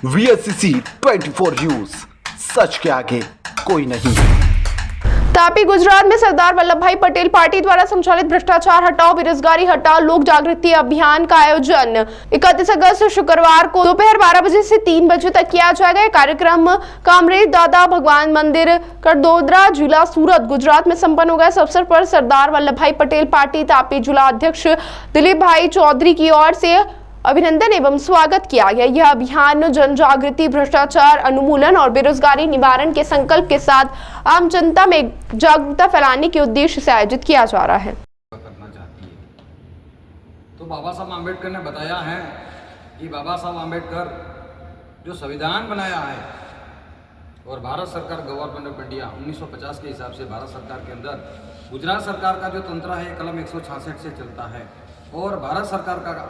VSCC 24 news, सच के आगे कोई नहीं। तापी गुजरात में सरदार वल्लभ भाई पटेल पार्टी द्वारा संचालित भ्रष्टाचार हटाओ बेरोजगारी हटाओ लोक जागृति अभियान का आयोजन 31 अगस्त शुक्रवार को दोपहर 12 बजे से 3 बजे तक किया जाएगा। यह कार्यक्रम कामरेज दादा भगवान मंदिर कडोदरा जिला सूरत गुजरात में संपन्न होगा। इस अवसर पर सरदार वल्लभ भाई पटेल पार्टी तापी जिला अध्यक्ष दिलीप भाई चौधरी की ओर से अभिनंदन एवं स्वागत किया गया। यह अभियान जन जागृति, भ्रष्टाचार उन्मूलन और बेरोजगारी निवारण के संकल्प के साथ आम जनता में जागरूकता फैलाने के उद्देश्य से आयोजित किया जा रहा है। करना चाहती है तो बाबा साहब आम्बेडकर ने बताया है कि बाबा साहब आम्बेडकर जो संविधान बनाया है और भारत सरकार गवर्नमेंट ऑफ इंडिया 1950 के हिसाब से भारत सरकार के अंदर गुजरात सरकार का जो तंत्र है कलम 166 से चलता है और भारत सरकार का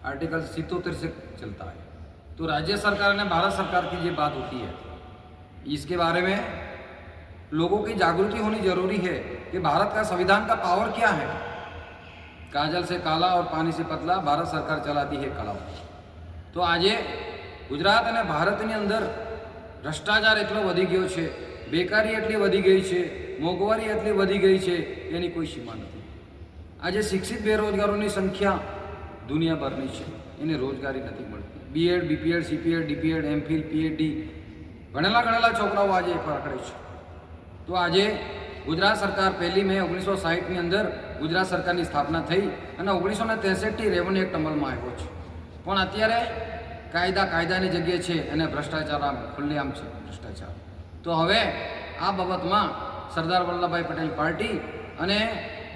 आर्टिकल 77 से चलता है। तो राज्य सरकार ने भारत सरकार की ये बात होती है, इसके बारे में लोगों की जागृति होनी जरूरी है कि भारत का संविधान का पावर क्या है। काजल से काला और पानी से पतला भारत सरकार चलाती है कला। तो आज गुजरात અને ભારતની અંદર ભ્રષ્ટાચાર એટલો વધી ગયો છે, બેકારી એટલી વધી ગઈ છે, મોંઘવારી એટલી વધી ગઈ છે, એની કોઈ સીમા નથી। આજે શિક્ષિત બેરોજગારોની સંખ્યા દુનિયાભરની છે, એને રોજગારી નથી મળતી। BEd, BPEd, CPEd, DPEd, MPhil, PhD ગણેલા છોકરાઓ આજે પકડે છે। તો આજે ગુજરાત સરકાર 1 મે 1960ની અંદર ગુજરાત સરકારની સ્થાપના થઈ અને 1963થી રેવન્યુ એક્ટ અમલમાં આવ્યો છે। પણ અત્યારે કાયદાની જગ્યાએ છે અને ભ્રષ્ટાચાર આમ ખુલ્લેઆમ છે ભ્રષ્ટાચાર। તો હવે આ બાબતમાં સરદાર વલ્લભભાઈ પટેલ પાર્ટી અને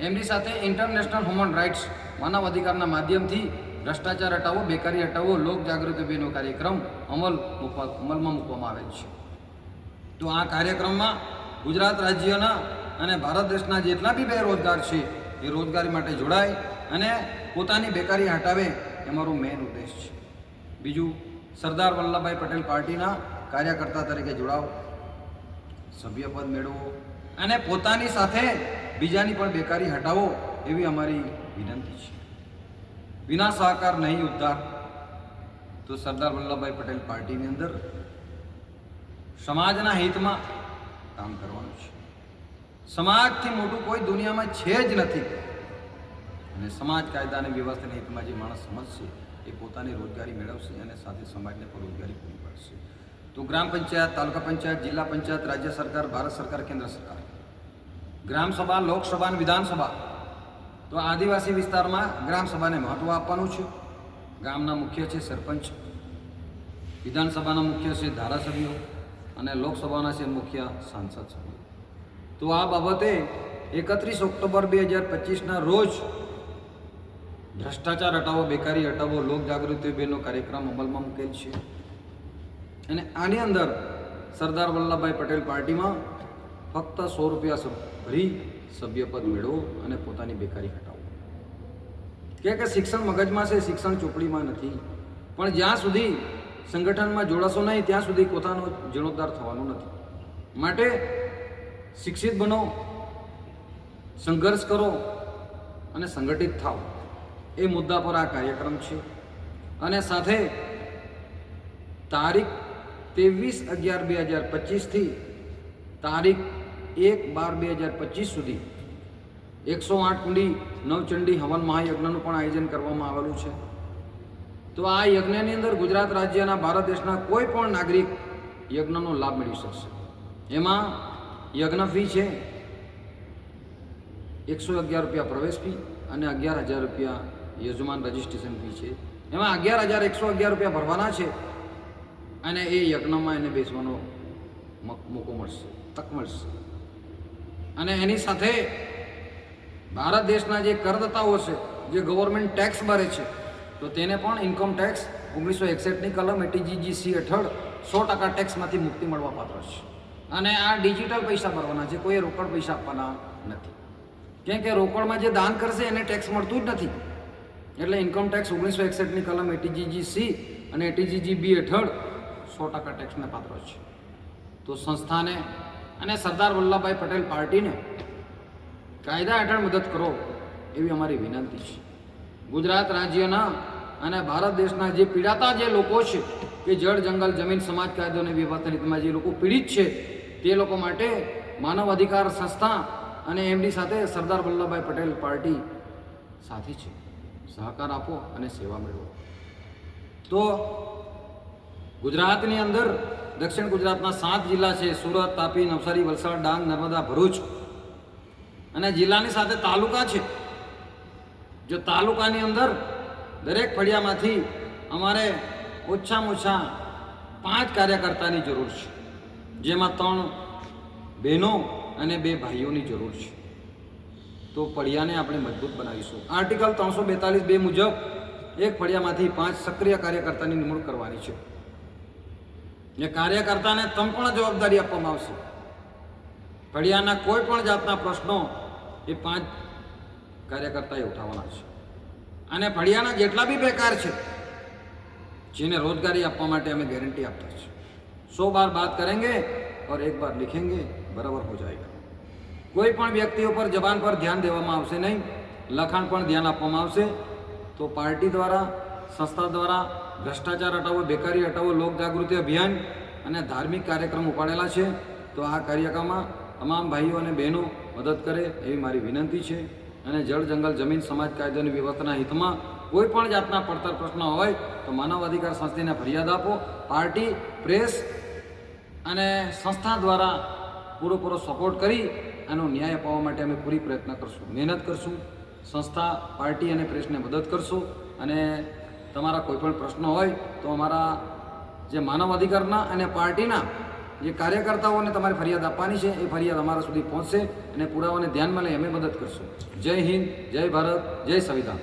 એમની સાથે ઇન્ટરનેશનલ હ્યુમન રાઇટ્સ માનવ અધિકારના માધ્યમથી ભ્રષ્ટાચાર હટાવો, બેકારી હટાવો, લોક જાગૃતિ અભિયાનનો કાર્યક્રમ અમલમાં મૂકવામાં આવેલ છે। તો આ કાર્યક્રમમાં ગુજરાત રાજ્યના અને ભારત દેશના જેટલા બી બેરોજગાર છે એ રોજગારી માટે જોડાય અને પોતાની બેકારી હટાવે એ મારો મેઇન ઉદ્દેશ છે। બીજું, સરદાર વલ્લભભાઈ પટેલ પાર્ટીના કાર્યકર્તા તરીકે જોડાવ, સભ્યપદ મેળવો અને પોતાની સાથે બીજાની પણ બેકારી હટાવો એવી અમારી વિનંતી છે। વિના સહકાર નહીં ઉદ્ધાર। તો સરદાર વલ્લભભાઈ પટેલ પાર્ટીની અંદર સમાજના હિતમાં કામ કરવાનું છે। સમાજથી મોટું કોઈ દુનિયામાં છે જ નથી અને સમાજ કાયદા અને વ્યવસ્થાના હિતમાં જે માણસ સમજશે એ પોતાની રોજગારી મેળવશે અને સાથે સમાજને પણ રોજગારી પૂરી પાડશે। તો ગ્રામ પંચાયત, તાલુકા પંચાયત, જિલ્લા પંચાયત, રાજ્ય સરકાર, ભારત સરકાર, કેન્દ્ર સરકાર, ગ્રામ સભા, લોકસભા અને વિધાનસભા, તો આદિવાસી વિસ્તારમાં ગ્રામ સભાને મહત્ત્વ આપવાનું છે। ગામના મુખ્ય છે સરપંચ, વિધાનસભાના મુખ્ય છે ધારાસભ્યો અને લોકસભાના છે મુખ્ય સાંસદ સભ્યો। તો આ બાબતે 31 ઓક્ટોબર 2025ના રોજ ભ્રષ્ટાચાર હટાવો, બેકારી હટાવો, લોક જાગૃતિ અભિયાનનો કાર્યક્રમ અમલમાં મૂકેલ છે અને આની અંદર સરદાર વલ્લભભાઈ પટેલ પાર્ટીમાં ફક્ત 100 રૂપિયા ભરી સભ્યપદ મેળવો અને પોતાની બેકારી હટાવો। કે શિક્ષણ મગજમાં છે, શિક્ષણ ચોપડીમાં નથી। પણ જ્યાં સુધી સંગઠનમાં જોડાશો નહીં ત્યાં સુધી પોતાનો જીર્ણોદ્ધાર થવાનો નથી। માટે શિક્ષિત બનો, સંઘર્ષ કરો અને સંગઠિત થાઓ એ મુદ્દા પર આ કાર્યક્રમ છે। અને સાથે તારીખ 23/11/2025 થી તારીખ 1/12/2025 સુધી 108 કુંડી નવચંડી હવન મહાયજ્ઞનું પણ આયોજન કરવામાં આવેલું છે। તો આ યજ્ઞની અંદર ગુજરાત રાજ્યના, ભારત દેશના કોઈ પણ નાગરિક યજ્ઞનો લાભ મેળવી શકશે। એમાં યજ્ઞ ફી છે 111 રૂપિયા પ્રવેશ ફી અને 11,000 રૂપિયા યજમાન રજિસ્ટ્રેશન ફી છે। એમાં 11,111 રૂપિયા ભરવાના છે અને એ યજ્ઞમાં એને બેસવાનો મોકો મળશે, તક મળશે। અને એની સાથે ભારત દેશના જે કરદાતાઓ છે, જે ગવર્મેન્ટ ટેક્સ ભરે છે, તો તેને પણ ઇન્કમ ટેક્સ 1961ની કલમ ATGG હેઠળ 100% ટેક્સમાંથી મુક્તિ મળવા પાત્ર છે। અને આ ડિજિટલ પૈસા ભરવાના છે, કોઈ રોકડ પૈસા આપવાના નથી। કેમ કે રોકડમાં જે દાન કરશે એને ટેક્સ મળતું જ નથી। એટલે ઇન્કમ ટેક્સ 1961ની કલમ ATGG અને ATGG હેઠળ 100% ટેક્સને પાત્ર છે। તો સંસ્થાને અને સરદાર વલ્લભભાઈ પટેલ પાર્ટીને કાયદા હેઠળ મદદ કરો એવી અમારી વિનંતી છે। ગુજરાત રાજ્યના અને ભારત દેશના જે પીડાતા જે લોકો છે કે જળ જંગલ જમીન સમાજ કાયદો અને વ્યવસ્થા રીતમાં જે લોકો પીડિત છે તે લોકો માટે માનવ અધિકાર સંસ્થા અને એમની સાથે સરદાર વલ્લભભાઈ પટેલ પાર્ટી સાથે છે. સહકાર આપો અને સેવા મેળવો. તો ગુજરાતની અંદર દક્ષિણ ગુજરાતના 7 જિલ્લા છે: સુરત, તાપી, નવસારી, વલસાડ, ડાંગ, નર્મદા, ભરૂચ, અને જિલ્લાની સાથે તાલુકા છે. જો તાલુકાની અંદર દરેક ફળિયામાંથી અમારે ઓછામાં ઓછા 5 કાર્યકર્તાની જરૂર છે, જેમાં 3 બહેનો અને 2 ભાઈઓની જરૂર છે. તો ફળિયાને આપણે મજબૂત બનાવીશું. આર્ટિકલ 342(2) મુજબ એક ફળિયામાંથી 5 સક્રિય કાર્યકર્તાની નિમણૂક કરવાની છે. એ કાર્યકર્તાને સંપૂર્ણ જવાબદારી આપવામાં આવશે. ફળિયાના કોઈ પણ જાતના પ્રશ્નો એ 5 કાર્યકર્તાએ ઉઠાવવાના છે. અને ફળિયાના જેટલા બી બેકાર છે जिन्हें रोजगारी આપવા માટે અમે गारंटी આપતા છે. 100 बार बात करेंगे और एक बार लिखेंगे, बराबर हो जाएगा. કોઈ પણ વ્યક્તિ ઉપર જબાન પર ધ્યાન દેવામાં આવશે નહીં, લખાણ પણ ધ્યાન આપવામાં આવશે. તો પાર્ટી દ્વારા, સંસ્થા દ્વારા ભ્રષ્ટાચાર હટાવો, બેકારી હટાવો, લોક જાગૃતિ અભિયાન અને ધાર્મિક કાર્યક્રમ ઉપાડેલા છે. તો આ કાર્યક્રમમાં તમામ ભાઈઓ અને બહેનો મદદ કરે એવી મારી વિનંતી છે. અને જળ જંગલ જમીન સમાજ કાયદાની વ્યવસ્થાના હિતમાં કોઈ પણ જાતના પડતર પ્રશ્નો હોય તો માનવ અધિકાર સંસ્થાને ફરિયાદ આપો. પાર્ટી, પ્રેસ અને સંસ્થા દ્વારા પૂરેપૂરો સપોર્ટ કરી આનો ન્યાય અપાવવા માટે અમે પૂરી પ્રયત્ન કરશું, મહેનત કરશું. સંસ્થા, પાર્ટી અને પ્રેસને મદદ કરશું. અને તમારા કોઈ પણ પ્રશ્નો હોય તો અમારા જે માનવ અધિકારના અને પાર્ટીના જે કાર્યકર્તાઓને તમારે ફરિયાદ આપવાની છે એ ફરિયાદ અમારા સુધી પહોંચશે અને પુરાવાને ધ્યાનમાં લઈ અમે મદદ કરશું. જય હિન્દ, જય ભારત, જય સંવિધાન.